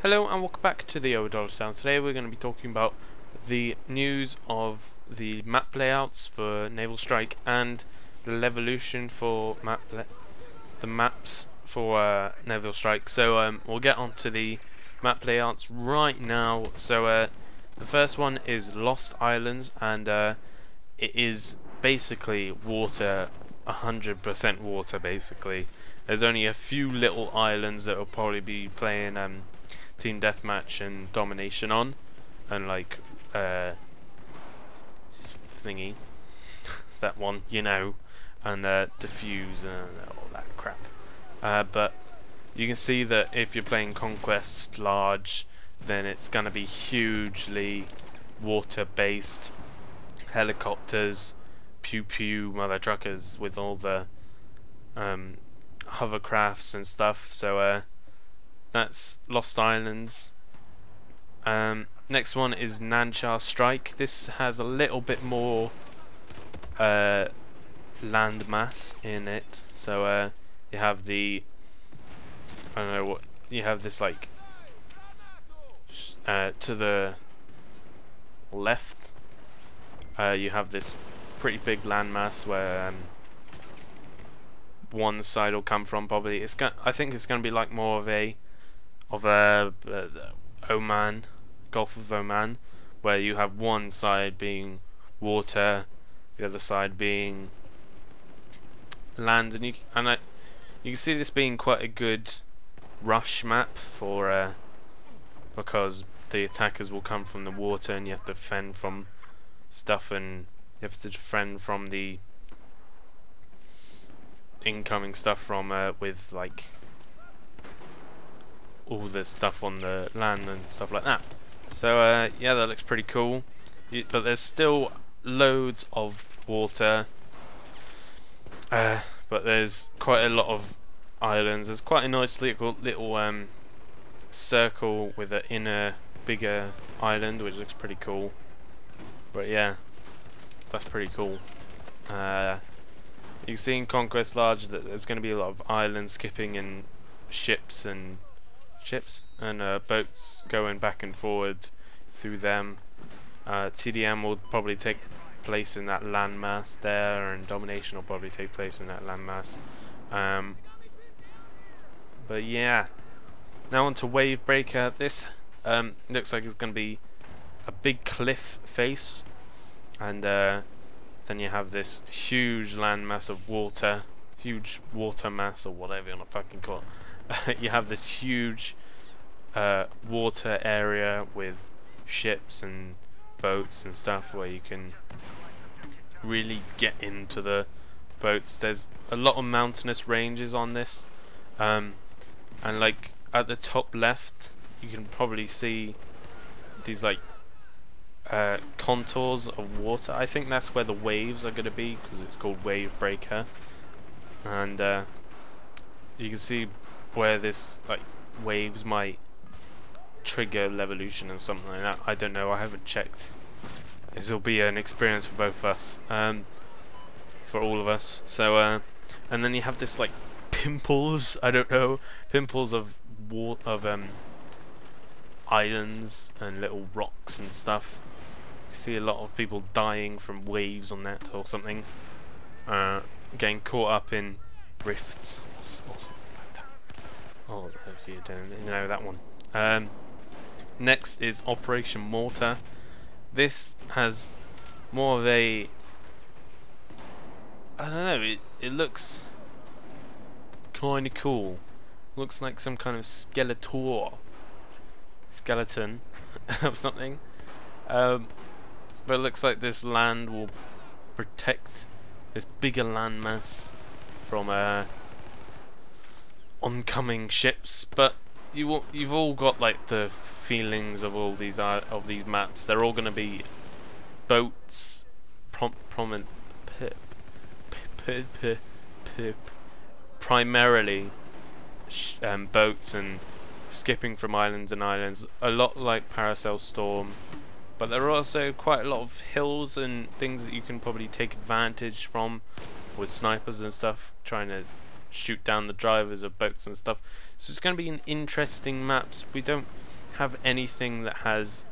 Hello and welcome back to the Sound. Today we're going to be talking about the news of the map layouts for Naval Strike and the Levolution for the maps for Naval Strike. So we'll get on to the map layouts right now. So the first one is Lost Islands, and it is basically water, 100% water basically. There's only a few little islands that will probably be playing team deathmatch and domination on, and like thingy that one, you know, and diffuse and all that crap. But you can see that if you're playing Conquest large, then it's gonna be hugely water based. Helicopters, pew pew mother truckers with all the hovercrafts and stuff. So that's Lost Islands. Next one is Naval Strike. This has a little bit more land mass in it. So you have the, I don't know what, you have this like to the left. You have this pretty big landmass where one side will come from. Probably I think it's going to be like more of a Oman, Gulf of Oman, where you have one side being water, the other side being land, and you can see this being quite a good rush map for because the attackers will come from the water, and you have to defend from stuff, and you have to defend from the incoming stuff from with like all the stuff on the land and stuff like that. So yeah, that looks pretty cool. But there's still loads of water, but there's quite a lot of islands. There's quite a nice little circle with an inner bigger island, which looks pretty cool. But yeah, that's pretty cool. You can see in Conquest Large that there's going to be a lot of island skipping and ships and boats going back and forward through them. TDM will probably take place in that landmass there, and domination will probably take place in that landmass. But yeah, now on to Wave Breaker. This looks like it's going to be a big cliff face, and then you have this huge landmass of water, huge water mass, or whatever you want to fucking call it. You have this huge water area with ships and boats and stuff where you can really get into the boats. There's a lot of mountainous ranges on this, and like at the top left you can probably see these like contours of water. I think that's where the waves are going to be, because it's called Wave Breaker, and you can see where this like waves might trigger Levolution and something like that. I don't know, I haven't checked. This will be an experience for both of us, for all of us. So and then you have this like pimples, I don't know, pimples of islands and little rocks and stuff. You see a lot of people dying from waves on that or something, getting caught up in rifts or something like that. Oh, you don't know that one. Next is Operation Mortar. This has more of a, I don't know, it looks kind of cool. Looks like some kind of skeleton of something. But it looks like this land will protect this bigger landmass from oncoming ships. But you've all got like the feelings of all these maps. They're all going to be boats, primarily boats and skipping from islands and islands, a lot like Paracel Storm. But there are also quite a lot of hills and things that you can probably take advantage from with snipers and stuff, trying to shoot down the drivers of boats and stuff. So it's going to be an interesting maps. We don't have anything that has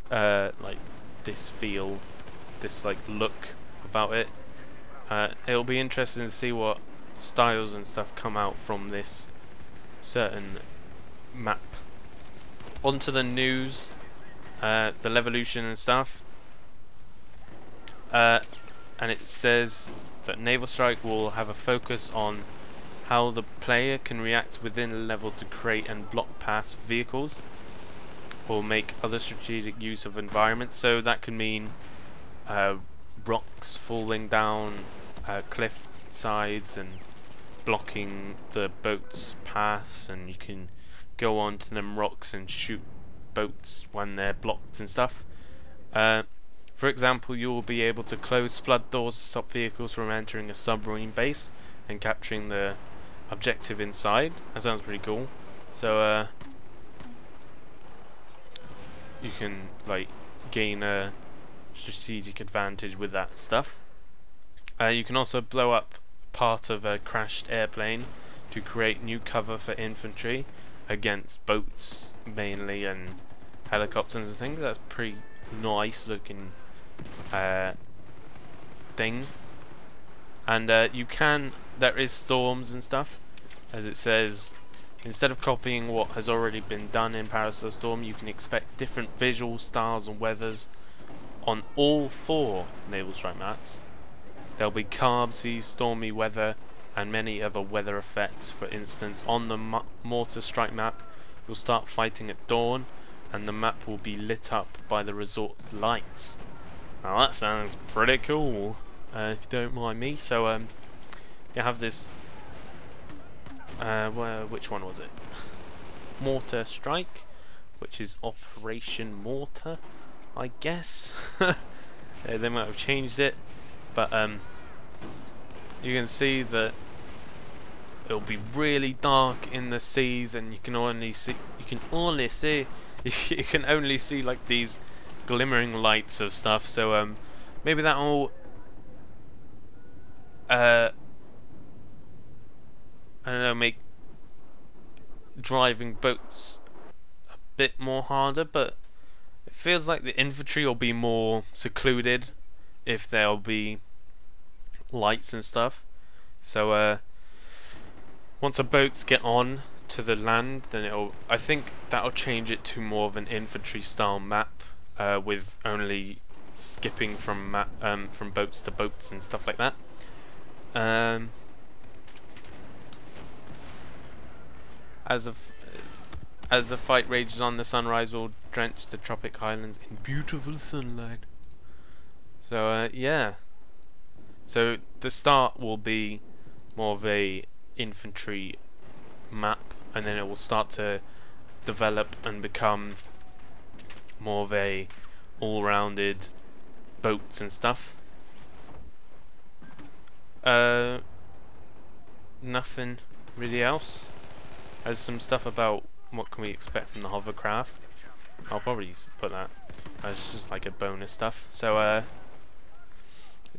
like this feel, this like look about it. It'll be interesting to see what styles and stuff come out from this certain map. Onto the news, the Levolution and stuff. And it says that Naval Strike will have a focus on how the player can react within a level to create and block past vehicles or make other strategic use of environments. So that could mean rocks falling down cliff sides and blocking the boats' paths, and you can go onto them rocks and shoot boats when they're blocked and stuff. For example, you will be able to close flood doors to stop vehicles from entering a submarine base and capturing the objective inside. That sounds pretty cool. So you can like gain a strategic advantage with that stuff. You can also blow up part of a crashed airplane to create new cover for infantry against boats mainly and helicopters and things. That's pretty nice looking thing. And there is storms and stuff, as it says. Instead of copying what has already been done in Parasol Storm, you can expect different visual styles and weathers on all 4 Naval Strike maps. There'll be calm seas, stormy weather, and many other weather effects. For instance, on the Mortar Strike map, you'll start fighting at dawn, and the map will be lit up by the resort's lights. Now that sounds pretty cool, if you don't mind me. So you have this. Which one was it? Mortar Strike, which is Operation Mortar, I guess. They might have changed it, but you can see that it'll be really dark in the seas, and you can only see like these glimmering lights of stuff. So maybe that'll I don't know, make driving boats a bit more harder, but it feels like the infantry will be more secluded if there'll be lights and stuff. So once the boats get on to the land, then I think that'll change it to more of an infantry style map, with only skipping from boats to boats and stuff like that. As the fight rages on, the sunrise will drench the tropic highlands in beautiful sunlight. So yeah. So the start will be more of a infantry map, and then it will start to develop and become more of a all-rounded boats and stuff. Nothing really else. There's some stuff about what can we expect from the Hovercraft. I'll probably put that as just like a bonus stuff. So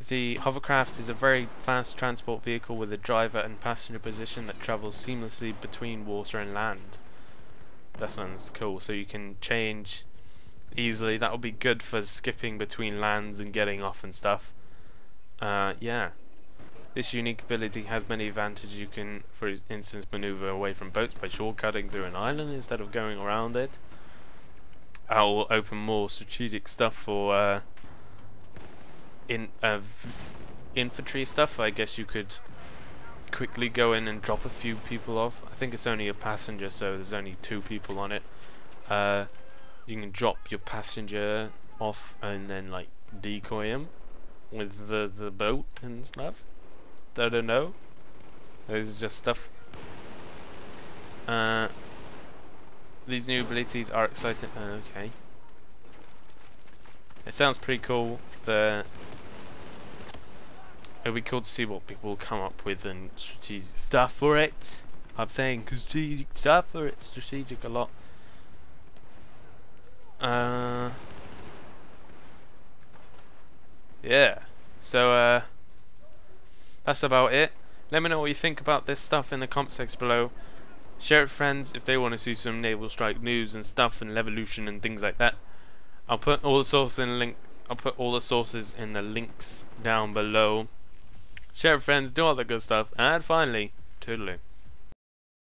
the Hovercraft is a very fast transport vehicle with a driver and passenger position that travels seamlessly between water and land. That sounds cool. So you can change easily. That will be good for skipping between lands and getting off and stuff. Yeah. This unique ability has many advantages. You can, for instance, maneuver away from boats by shortcutting through an island instead of going around it. I will open more strategic stuff for infantry stuff. I guess you could quickly go in and drop a few people off. I think it's only a passenger, so there's only 2 people on it. You can drop your passenger off and then like decoy him with the boat and stuff. I don't know. This is just stuff. These new abilities are exciting. Okay. It sounds pretty cool. It'll be cool to see what people will come up with and strategic stuff for it. I'm saying strategic stuff for it. Strategic a lot. Yeah. So that's about it. Let me know what you think about this stuff in the comment section below. Share it with friends if they want to see some Naval Strike news and stuff and Levolution and things like that. I'll put all the sources in the link. I'll put all the sources in the links down below. Share it with friends, do all that good stuff, and finally, toodaloo.